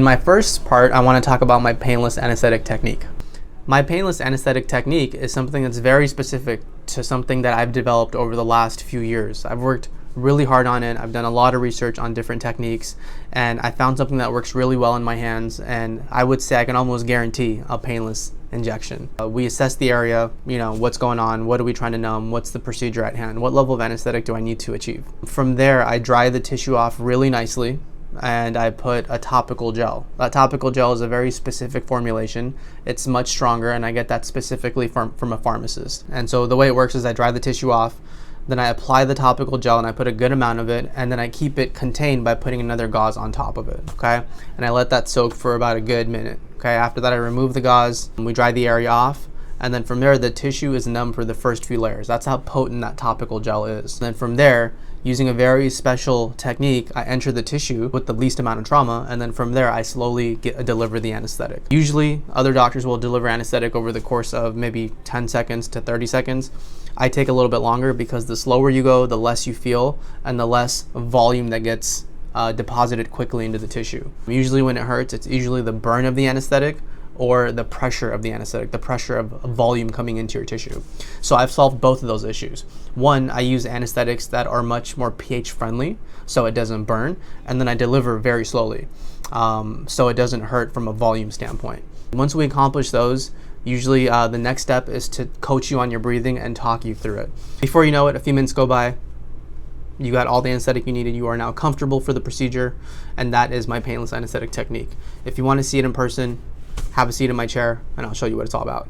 In my first part, I want to talk about my painless anesthetic technique. My painless anesthetic technique is something that's very specific to something that I've developed over the last few years. I've worked really hard on it. I've done a lot of research on different techniques, and I found something that works really well in my hands, and I would say I can almost guarantee a painless injection. We assess the area, what's going on, what are we trying to numb, what's the procedure at hand, what level of anesthetic do I need to achieve. From there, I dry the tissue off really nicely, and I put a topical gel. That topical gel is a very specific formulation. It's much stronger, and I get that specifically from a pharmacist. And so the way it works is I dry the tissue off, then I apply the topical gel and I put a good amount of it, and then I keep it contained by putting another gauze on top of it, okay? And I let that soak for about a good minute, okay? After that, I remove the gauze, and we dry the area off, and then from there, the tissue is numb for the first few layers. That's how potent that topical gel is. And then from there, using a very special technique, I enter the tissue with the least amount of trauma, and then from there, I slowly deliver the anesthetic. Usually, other doctors will deliver anesthetic over the course of maybe 10 seconds to 30 seconds. I take a little bit longer because the slower you go, the less you feel, and the less volume that gets deposited quickly into the tissue. Usually when it hurts, it's usually the burn of the anesthetic or the pressure of the anesthetic, the pressure of volume coming into your tissue. So I've solved both of those issues. One, I use anesthetics that are much more pH friendly, so it doesn't burn, and then I deliver very slowly, so it doesn't hurt from a volume standpoint. Once we accomplish those, usually the next step is to coach you on your breathing and talk you through it. Before you know it, a few minutes go by, you got all the anesthetic you needed, you are now comfortable for the procedure, and that is my painless anesthetic technique. If you want to see it in person, have a seat in my chair and I'll show you what it's all about.